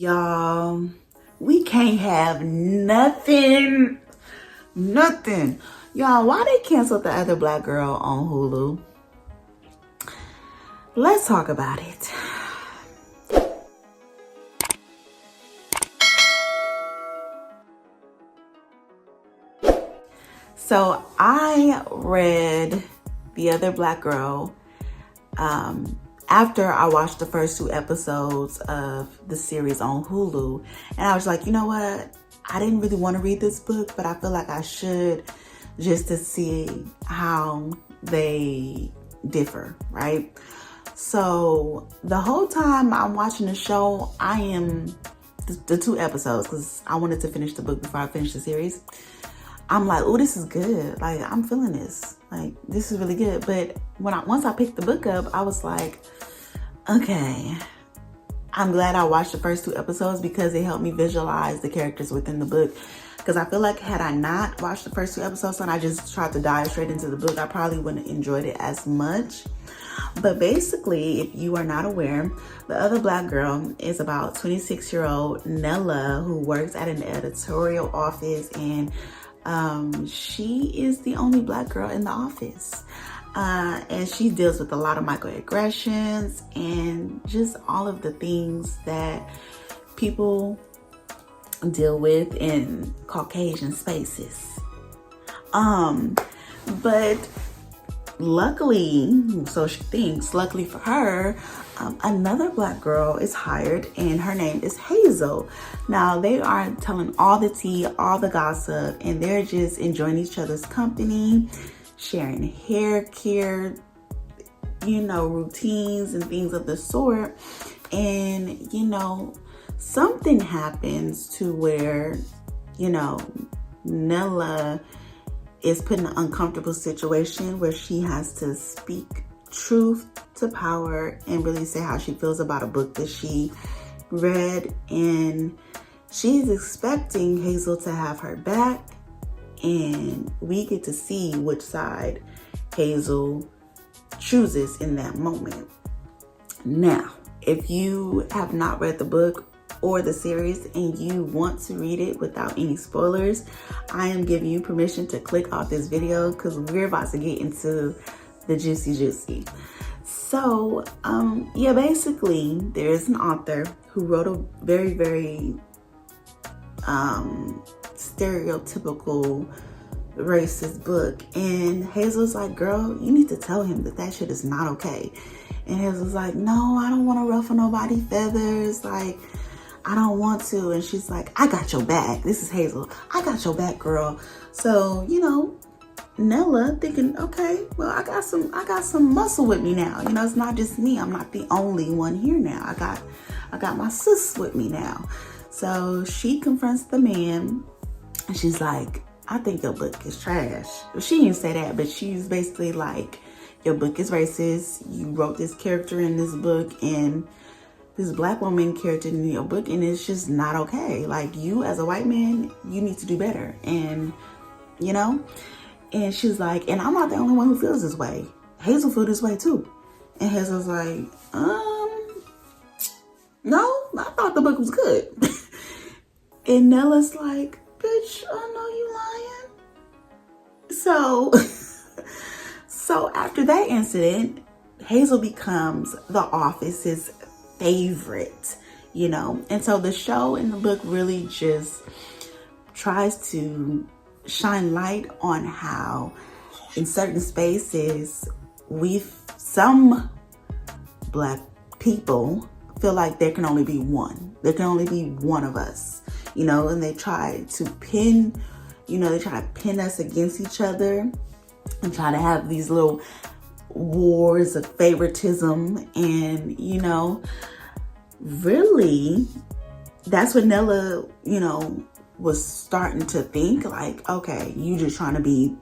Y'all, we can't have nothing. Nothing. Y'all, why they canceled the other black girl on Hulu? Let's talk about it. So I read The Other Black Girl after I watched the first 2 episodes of the series on Hulu. And I was like, you know what? I didn't really want to read this book, but I feel like I should, just to see how they differ, right? So the whole time I'm watching the show, I am the 2 episodes, because I wanted to finish the book before I finished the series. I'm like, oh, this is good. Like, I'm feeling this. Like, this is really good. But once I picked the book up, I was like, okay, I'm glad I watched the first 2 episodes because it helped me visualize the characters within the book. Because I feel like had I not watched the first 2 episodes and I just tried to dive straight into the book, I probably wouldn't have enjoyed it as much. But basically, if you are not aware, The Other Black Girl is about 26-year-old Nella, who works at an editorial office, and she is the only black girl in the office. And she deals with a lot of microaggressions and just all of the things that people deal with in Caucasian spaces. But luckily, so she thinks, luckily for her, another black girl is hired, and her name is Hazel. Now, they are telling all the tea, all the gossip, and they're just enjoying each other's company, sharing hair care, routines and things of the sort. And, something happens to where, Nella is put in an uncomfortable situation where she has to speak truth to power and really say how she feels about a book that she read. And she's expecting Hazel to have her back, and we get to see which side Hazel chooses in that moment. Now, if you have not read the book or the series and you want to read it without any spoilers, I am giving you permission to click off this video because we're about to get into the juicy. So, basically, there's an author who wrote a very, very stereotypical racist book, and Hazel's like, girl, you need to tell him that shit is not okay. And Hazel's like, no, I don't want to ruffle nobody's feathers, like, I don't want to. And she's like, I got your back. This is Hazel. I got your back, girl. So, Nella thinking, okay, well, I got some muscle with me now. It's not just me. I'm not the only one here now. I got my sis with me now. So she confronts the man, and she's like, I think your book is trash. Well, she didn't say that, but she's basically like, your book is racist. You wrote this character in this book, and this black woman character in your book, and it's just not okay. Like, you as a white man, you need to do better. And, and she's like, and I'm not the only one who feels this way. Hazel feels this way too. And Hazel's like, no, I thought the book was good. And Nella's like, bitch, I know you lying. So after that incident, Hazel becomes the office's favorite, and so the show and the book really just tries to shine light on how in certain spaces some black people feel like there can only be one. There can only be one of us, and they try to pin us against each other and try to have these little wars of favoritism. And really, that's what Nella was starting to think, like, okay, you just trying to be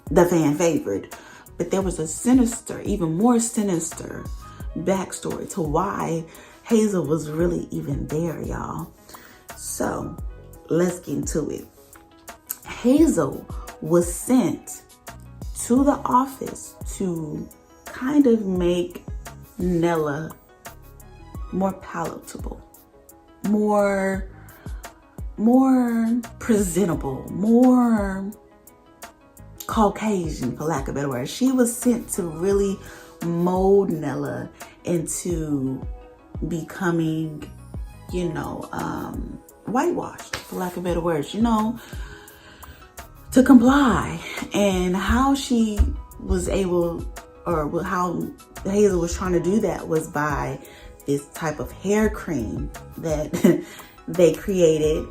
the fan favorite. But there was a sinister, even more sinister backstory to why Hazel was really even there, y'all. So let's get into it. Hazel was sent to the office to kind of make Nella more palatable. more presentable, more Caucasian, for lack of a better word. She was sent to really mold Nella into becoming, whitewashed, for lack of better words, to comply. And how she was able, or how Hazel was trying to do that, was by this type of hair cream that they created.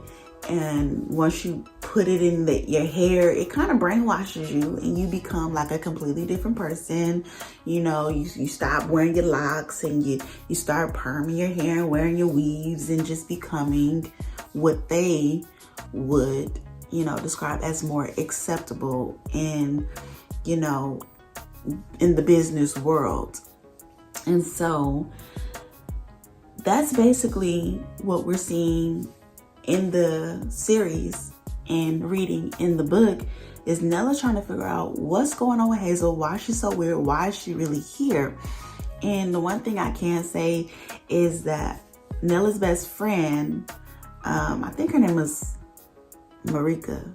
And once you put it in your hair, it kind of brainwashes you, and you become like a completely different person. You stop wearing your locks, and you start perming your hair and wearing your weaves, and just becoming what they would, describe as more acceptable in the business world. And so that's basically what we're seeing in the series and reading in the book, is Nella trying to figure out what's going on with Hazel, why she's so weird, why is she really here. And the one thing I can say is that Nella's best friend, I think her name was Marika,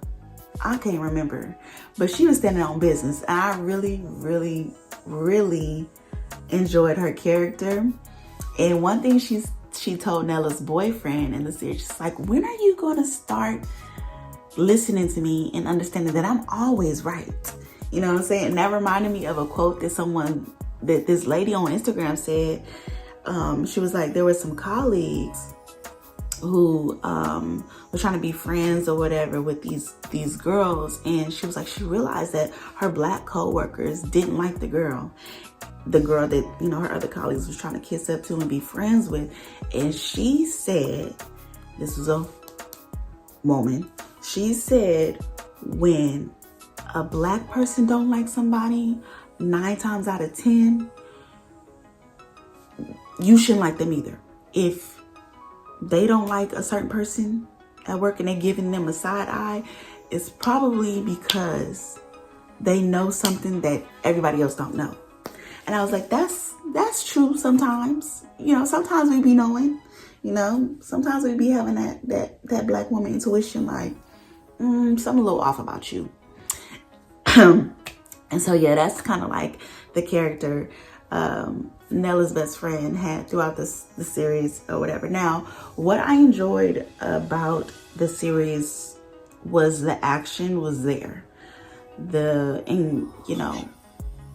I can't remember, but she was standing on business. And I really, really, really enjoyed her character. And one thing she told Nella's boyfriend in the series, she's like, when are you going to start listening to me and understanding that I'm always right? You know what I'm saying? And that reminded me of a quote that this lady on Instagram said. She was like, there were some colleagues who were trying to be friends or whatever with these girls, and she was like, she realized that her black co-workers didn't like the girl that her other colleagues was trying to kiss up to and be friends with. And she said, this was a woman, she said, when a black person don't like somebody, 9 times out of 10, you shouldn't like them either. If they don't like a certain person at work and they're giving them a side eye, it's probably because they know something that everybody else don't know. And I was like, that's true sometimes. Sometimes we be knowing, sometimes we be having that black woman intuition, like, something a little off about you. And so, yeah, that's kind of like the character Nella's best friend had throughout the series or whatever. Now, what I enjoyed about the series was the action was there.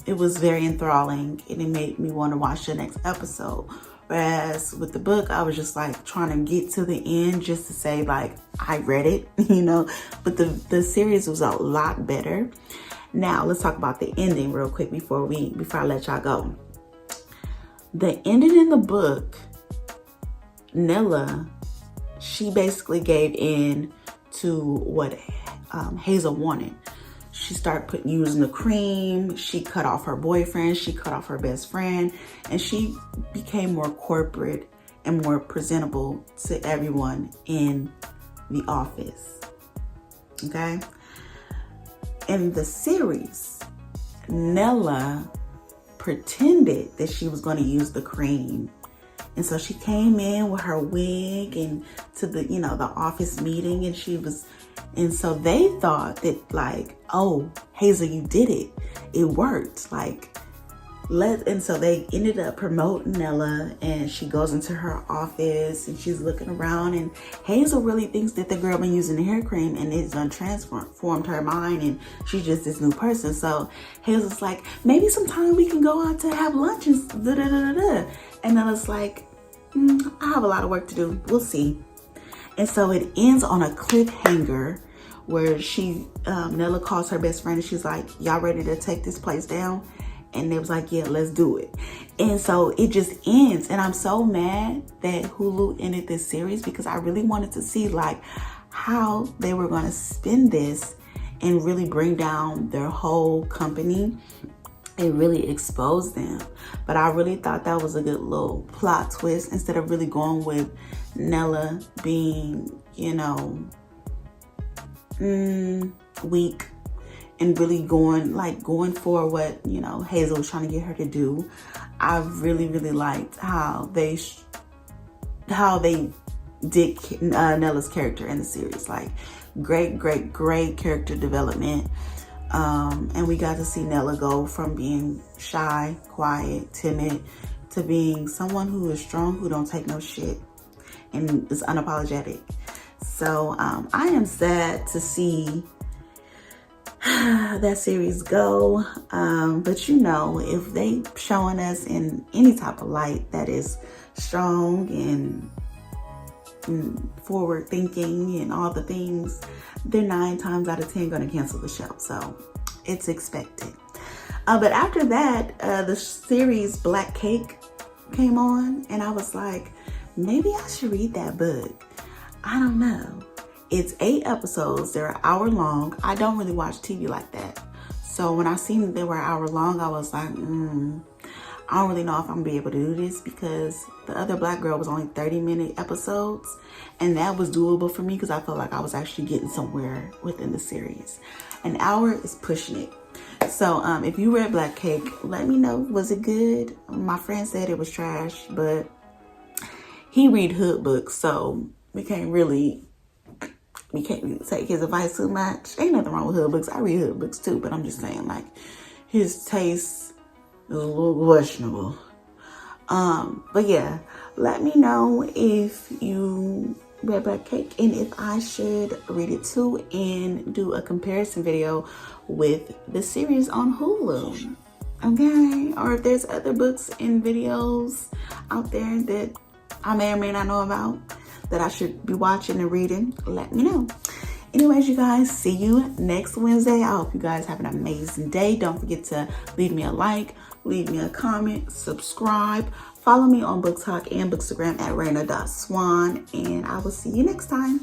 It was very enthralling, and it made me want to watch the next episode. Whereas with the book, I was just like trying to get to the end just to say like, I read it, but the series was a lot better. Now let's talk about the ending real quick before I let y'all go. The ending in the book, Nella, she basically gave in to what Hazel wanted. She started using the cream. She cut off her boyfriend. She cut off her best friend. And she became more corporate and more presentable to everyone in the office. Okay? In the series, Nella pretended that she was going to use the cream. And so she came in with her wig and to the office meeting, and so they thought that like, oh, Hazel, you did it. It worked. And so they ended up promoting Nella, and she goes into her office and she's looking around, and Hazel really thinks that the girl been using the hair cream and it's done transformed her mind, and she's just this new person. So Hazel's like, maybe sometime we can go out to have lunch and da-da-da-da-da. And Nella's like, I have a lot of work to do. We'll see. And so it ends on a cliffhanger where Nella calls her best friend and she's like, y'all ready to take this place down? And they was like, yeah, let's do it. And so it just ends. And I'm so mad that Hulu ended this series, because I really wanted to see like how they were going to spin this and really bring down their whole company and really expose them. But I really thought that was a good little plot twist, instead of really going with Nella being, weak, and really going for what, Hazel was trying to get her to do. I really, really liked how they Nella's character in the series. Like great character development. And we got to see Nella go from being shy, quiet, timid, to being someone who is strong, who don't take no shit, and is unapologetic. So I am sad to see that series go. But you know, if they showing us in any type of light that is strong and forward thinking and all the things, they're 9 times out of 10 gonna cancel the show. So it's expected. But after that, the series Black Cake came on, and I was like, maybe I should read that book. I don't know. It's 8 episodes. They're an hour long. I don't really watch TV like that. So when I seen that they were an hour long, I was like, I don't really know if I'm gonna be able to do this, because the other Black Girl was only 30-minute episodes, and that was doable for me because I felt like I was actually getting somewhere within the series. An hour is pushing it. So if you read Black Cake, let me know, was it good? My friend said it was trash, but he read hood books, so we can't really take his advice too much. Ain't nothing wrong with hood books. I read hood books too, but I'm just saying, like, his taste is a little questionable. But yeah, let me know if you read Black Cake and if I should read it too, and do a comparison video with the series on Hulu. Okay? Or if there's other books and videos out there that I may or may not know about that I should be watching and reading, let me know. Anyways, you guys, see you next Wednesday. I hope you guys have an amazing day. Don't forget to leave me a like, leave me a comment, subscribe, follow me on Book Talk and Bookstagram at Raina.Swan, and I will see you next time.